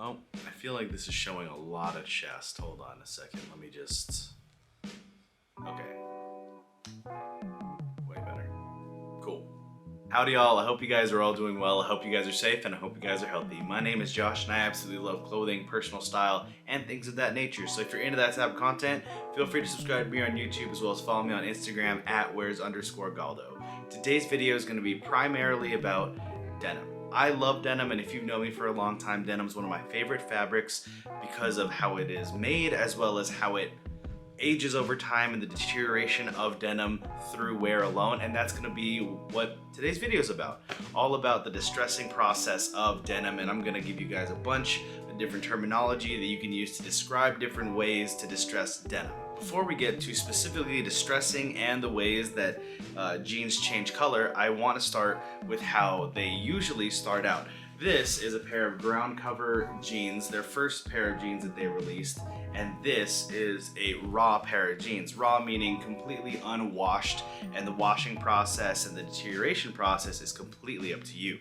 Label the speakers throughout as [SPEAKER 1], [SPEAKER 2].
[SPEAKER 1] Oh, I feel like this is showing a lot of chest. Hold on a second. Let me just... Okay. Way better. Cool. Howdy y'all, I hope you guys are all doing well. I hope you guys are safe and I hope you guys are healthy. My name is Josh and I absolutely love clothing, personal style, and things of that nature. So if you're into that type of content, feel free to subscribe to me on YouTube as well as follow me on Instagram at where's_Galdo. Today's video is going to be primarily about denim. I love denim, and if you've known me for a long time, denim is one of my favorite fabrics because of how it is made as well as how it ages over time and the deterioration of denim through wear alone. And that's going to be what today's video is about. All about the distressing process of denim, and I'm going to give you guys a bunch of different terminology that you can use to describe different ways to distress denim. Before we get to specifically distressing and the ways that jeans change color, I want to start with how they usually start out. This is a pair of ground cover jeans, their first pair of jeans that they released, and this is a raw pair of jeans. Raw meaning completely unwashed, and the washing process and the deterioration process is completely up to you.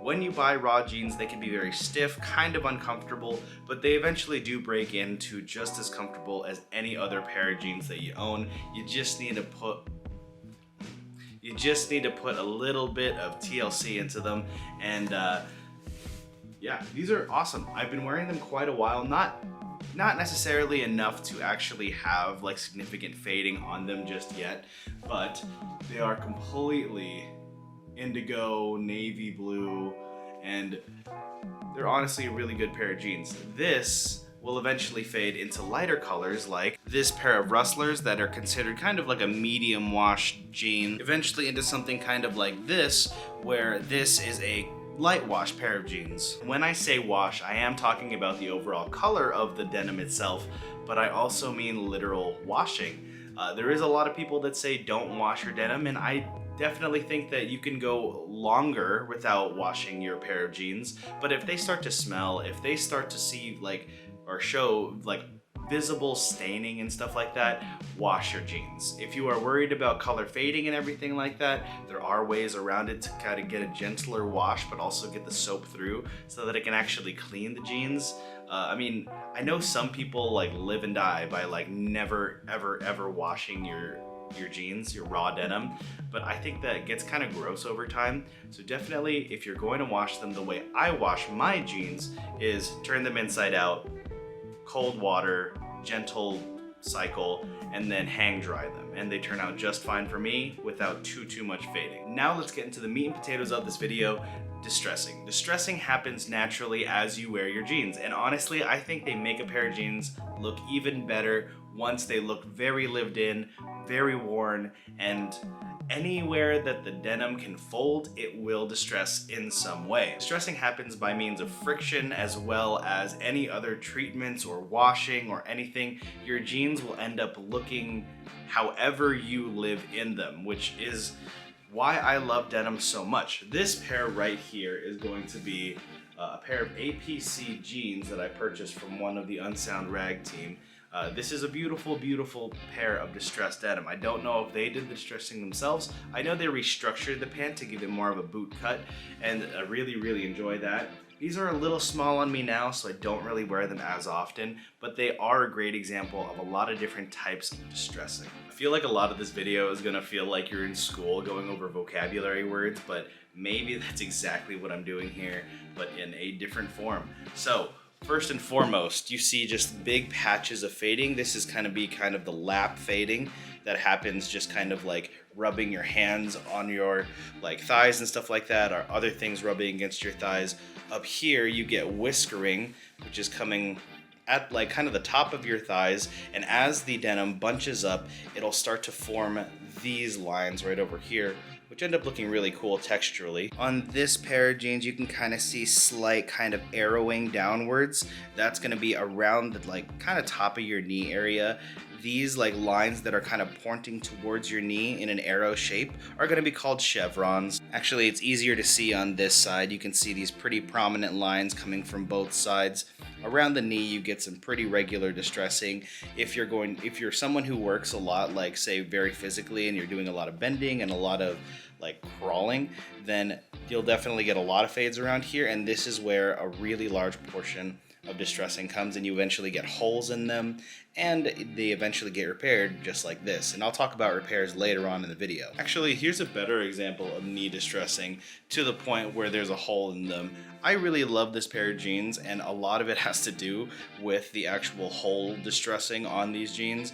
[SPEAKER 1] When you buy raw jeans, they can be very stiff, kind of uncomfortable, but they eventually do break into just as comfortable as any other pair of jeans that you own. You just need to put a little bit of TLC into them, and yeah, these are awesome. I've been wearing them quite a while, not necessarily enough to actually have like significant fading on them just yet, but they are completely indigo, navy blue, and they're honestly a really good pair of jeans. This will eventually fade into lighter colors like this pair of rustlers that are considered kind of like a medium wash jean, eventually into something kind of like this, where this is a light wash pair of jeans. When I say wash, I am talking about the overall color of the denim itself, but I also mean literal washing. There is a lot of people that say don't wash your denim, and I definitely think that you can go longer without washing your pair of jeans, but if they start to smell, if they start to see like or show like visible staining and stuff like that, wash your jeans. If you are worried about color fading and everything like that, there are ways around it to kind of get a gentler wash but also get the soap through so that it can actually clean the jeans. I mean, I know some people like live and die by like never ever washing your jeans, your raw denim, but I think that gets kind of gross over time. So definitely, if you're going to wash them, the way I wash my jeans is turn them inside out, cold water, gentle cycle, and then hang dry them, and they turn out just fine for me without too much fading. Now let's get into the meat and potatoes of this video. Distressing. Distressing happens naturally as you wear your jeans, and honestly I think they make a pair of jeans look even better once they look very lived in, very worn, and anywhere that the denim can fold, it will distress in some way. Distressing happens by means of friction as well as any other treatments or washing or anything. Your jeans will end up looking however you live in them, which is why I love denim so much. This pair right here is going to be a pair of APC jeans that I purchased from one of the Unsound Rag team. This is a beautiful pair of distressed denim. I don't know if they did the distressing themselves. I know they restructured the pant to give it more of a boot cut, and I really enjoy that. These are a little small on me now, so I don't really wear them as often, but they are a great example of a lot of different types of distressing. I feel like a lot of this video is gonna feel like you're in school going over vocabulary words, but maybe that's exactly what I'm doing here, but in a different form. So, first and foremost, you see just big patches of fading. This is kind of the lap fading that happens just kind of like rubbing your hands on your like thighs and stuff like that, or other things rubbing against your thighs. Up here you get whiskering, which is coming at like kind of the top of your thighs, and as the denim bunches up, it'll start to form these lines right over here, which end up looking really cool texturally. On this pair of jeans, you can kind of see slight kind of arrowing downwards. That's gonna be around the like kind of top of your knee area. These like lines that are kind of pointing towards your knee in an arrow shape are gonna be called chevrons. Actually, it's easier to see on this side. You can see these pretty prominent lines coming from both sides. Around the knee, you get some pretty regular distressing. If you're someone who works a lot, like say very physically, and you're doing a lot of bending and a lot of like crawling, then you'll definitely get a lot of fades around here, and this is where a really large portion of distressing comes, and you eventually get holes in them, and they eventually get repaired just like this. And I'll talk about repairs later on in the video. Actually, here's a better example of knee distressing to the point where there's a hole in them. I really love this pair of jeans, and a lot of it has to do with the actual hole distressing on these jeans.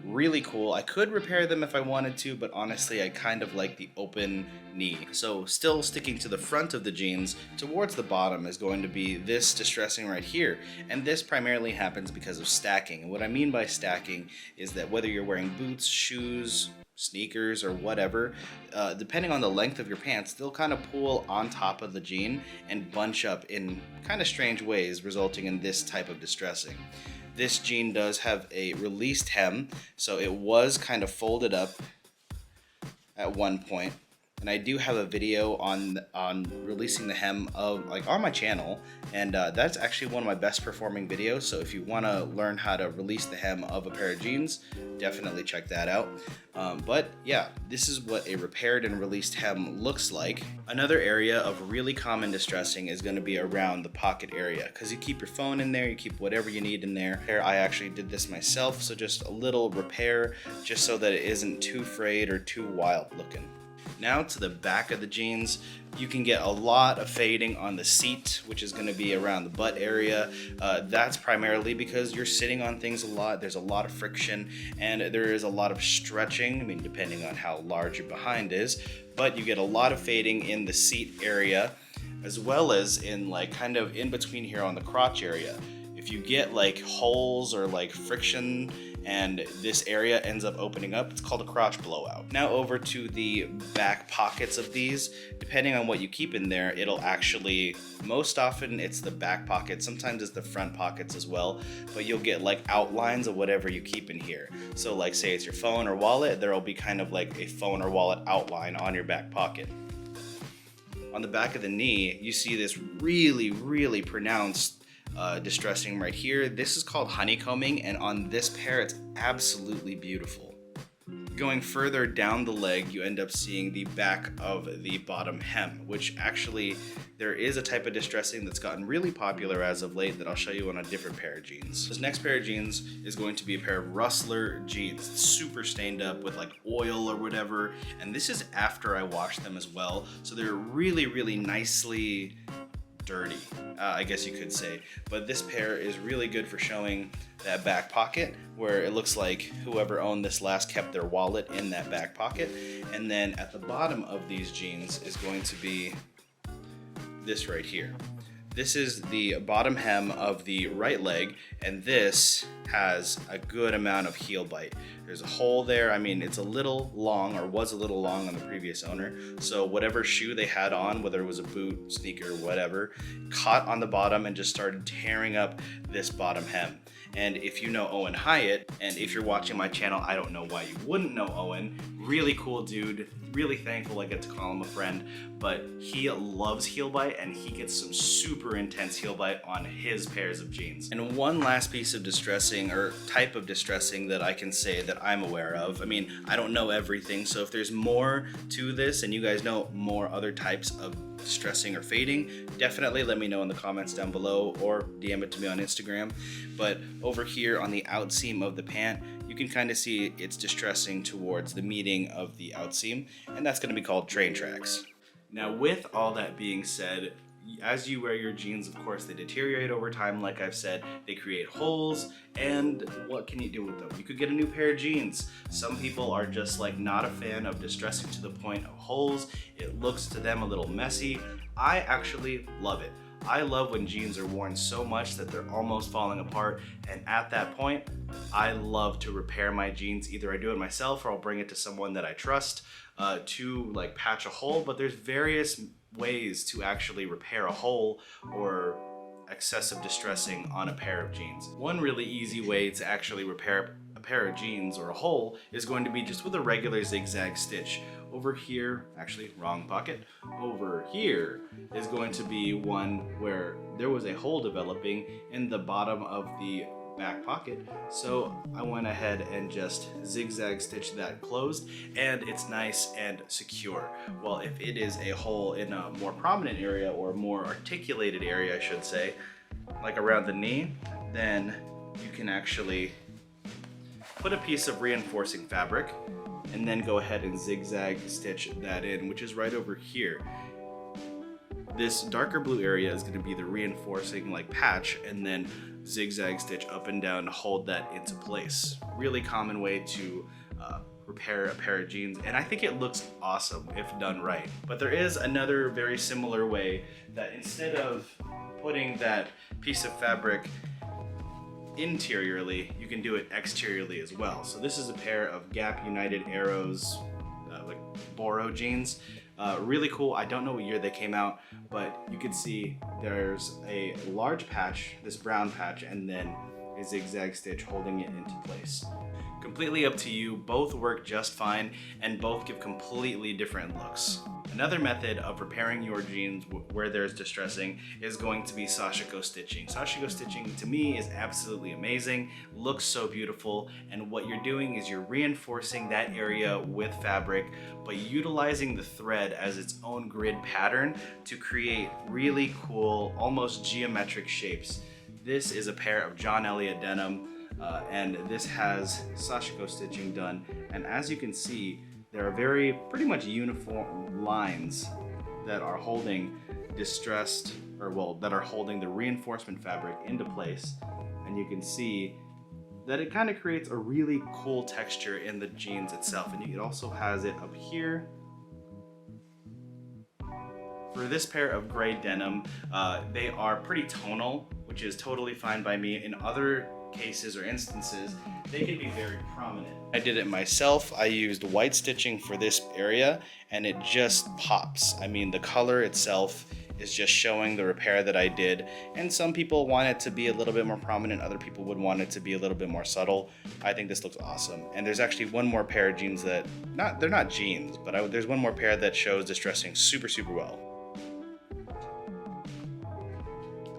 [SPEAKER 1] Really cool. I could repair them if I wanted to, but honestly I kind of like the open knee. So still sticking to the front of the jeans, towards the bottom is going to be this distressing right here, and this primarily happens because of stacking. And what I mean by stacking is that whether you're wearing boots, shoes, sneakers, or whatever, depending on the length of your pants, they'll kind of pull on top of the jean and bunch up in kind of strange ways, resulting in this type of distressing. This jean does have a released hem, so it was kind of folded up at one point. And I do have a video on releasing the hem of on my channel, and that's actually one of my best performing videos. So if you want to learn how to release the hem of a pair of jeans, definitely check that out. But yeah, this is what a repaired and released hem looks like. Another area of really common distressing is going to be around the pocket area, because you keep your phone in there, you keep whatever you need in there. Here, I actually did this myself, so just a little repair just so that it isn't too frayed or too wild looking. Now to the back of the jeans, you can get a lot of fading on the seat, which is going to be around the butt area. That's primarily because you're sitting on things a lot, there's a lot of friction, and there is a lot of stretching, I mean depending on how large your behind is, but you get a lot of fading in the seat area, as well as in kind of in between here on the crotch area. If you get holes or friction and this area ends up opening up, it's called a crotch blowout. Now over to the back pockets of these. Depending on what you keep in there, it'll actually, most often it's the back pocket, sometimes it's the front pockets as well, but you'll get outlines of whatever you keep in here. So say it's your phone or wallet, there'll be kind of a phone or wallet outline on your back pocket. On the back of the knee, you see this really pronounced distressing right here. This is called honeycombing, and on this pair it's absolutely beautiful. Going further down the leg, you end up seeing the back of the bottom hem, which actually there is a type of distressing that's gotten really popular as of late that I'll show you on a different pair of jeans. This next pair of jeans is going to be a pair of rustler jeans. It's super stained up with oil or whatever, and this is after I washed them as well, so they're really nicely dirty, I guess you could say. But this pair is really good for showing that back pocket, where it looks like whoever owned this last kept their wallet in that back pocket. And then at the bottom of these jeans is going to be this right here. This is the bottom hem of the right leg, and this has a good amount of heel bite. There's a hole there. I mean, it's a little long, or was a little long on the previous owner, so whatever shoe they had on, whether it was a boot, sneaker, whatever, caught on the bottom and just started tearing up this bottom hem. And if you know Owen Hyatt, and if you're watching my channel, I don't know why you wouldn't know Owen. Really cool dude, really thankful I get to call him a friend, but he loves heel bite, and he gets some super intense heel bite on his pairs of jeans. And one last piece of distressing, or type of distressing, that I can say that I'm aware of. I mean, I don't know everything, so if there's more to this and you guys know more other types of distressing or fading, definitely let me know in the comments down below, or DM it to me on Instagram. But over here on the outseam of the pant, you can kind of see it's distressing towards the meeting of the outseam, and that's going to be called train tracks. Now, with all that being said, as you wear your jeans, of course, they deteriorate over time. Like I've said, they create holes, and what can you do with them? You could get a new pair of jeans. Some people are just not a fan of distressing to the point of holes. It looks to them a little messy. I actually love it. I love when jeans are worn so much that they're almost falling apart, and at that point, I love to repair my jeans. Either I do it myself, or I'll bring it to someone that I trust to patch a hole. But there's various ways to actually repair a hole or excessive distressing on a pair of jeans. One really easy way to actually repair a pair of jeans or a hole is going to be just with a regular zigzag stitch. Over here, actually wrong pocket, over here is going to be one where there was a hole developing in the bottom of the back pocket, so I went ahead and just zigzag stitched that closed, and it's nice and secure. Well, if it is a hole in a more prominent area, or more articulated area I should say, like around the knee, then you can actually put a piece of reinforcing fabric and then go ahead and zigzag stitch that in, which is right over here. This darker blue area is going to be the reinforcing like patch, and then zigzag stitch up and down to hold that into place. Really common way to repair a pair of jeans, and I think it looks awesome if done right. But there is another very similar way that instead of putting that piece of fabric interiorly, you can do it exteriorly as well. So this is a pair of Gap United Arrows like Boro jeans. Really cool. I don't know what year they came out, but you can see there's a large patch, this brown patch, and then a zigzag stitch holding it into place. Completely up to you. Both work just fine, and both give completely different looks. Another method of repairing your jeans where there's distressing is going to be sashiko stitching. Sashiko stitching to me is absolutely amazing, looks so beautiful, and what you're doing is you're reinforcing that area with fabric, but utilizing the thread as its own grid pattern to create really cool, almost geometric shapes. This is a pair of John Elliott denim, and this has sashiko stitching done, and as you can see, there are pretty much uniform lines that are holding that are holding the reinforcement fabric into place, and you can see that it kind of creates a really cool texture in the jeans itself, and it also has it up here. For this pair of gray denim, they are pretty tonal, which is totally fine by me. In other cases or instances, they can be very prominent. I did it myself. I used white stitching for this area, and it just pops. I mean, the color itself is just showing the repair that I did, and some people want it to be a little bit more prominent, other people would want it to be a little bit more subtle. I think this looks awesome. And there's actually one more pair of jeans that, they're not jeans, but there's one more pair that shows distressing super well.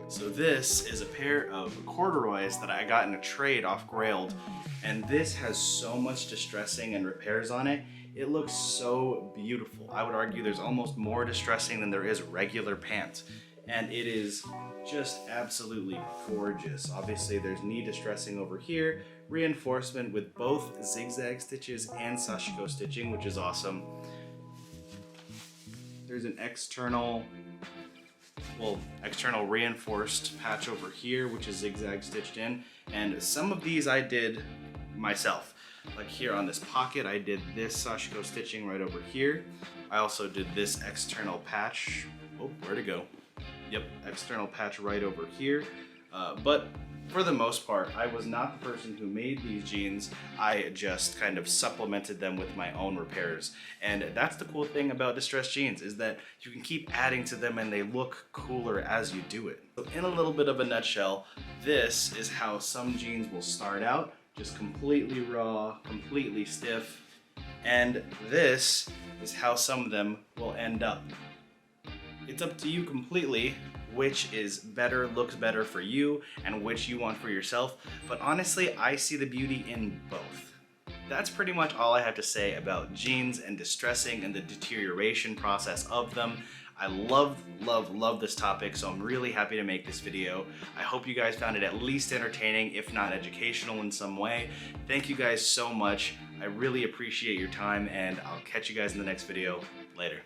[SPEAKER 1] So this is a pair of corduroys that I got in a trade off Grailed, and this has so much distressing and repairs on it. It looks so beautiful. I would argue there's almost more distressing than there is regular pants, and it is just absolutely gorgeous. Obviously there's knee distressing over here, reinforcement with both zigzag stitches and sashiko stitching, which is awesome. There's an external reinforced patch over here, which is zigzag stitched in, and some of these I did myself. Like here on this pocket, I did this sashiko stitching right over here. I also did this external patch. Oh, where'd it go? Yep, external patch right over here. But for the most part, I was not the person who made these jeans. I just kind of supplemented them with my own repairs. And that's the cool thing about distressed jeans, is that you can keep adding to them and they look cooler as you do it. So in a little bit of a nutshell, this is how some jeans will start out, just completely raw, completely stiff. And this is how some of them will end up. It's up to you completely which is better, looks better for you, and which you want for yourself. But honestly, I see the beauty in both. That's pretty much all I have to say about jeans and distressing and the deterioration process of them. I love this topic, so I'm really happy to make this video. I hope you guys found it at least entertaining, if not educational in some way. Thank you guys so much. I really appreciate your time, and I'll catch you guys in the next video. Later.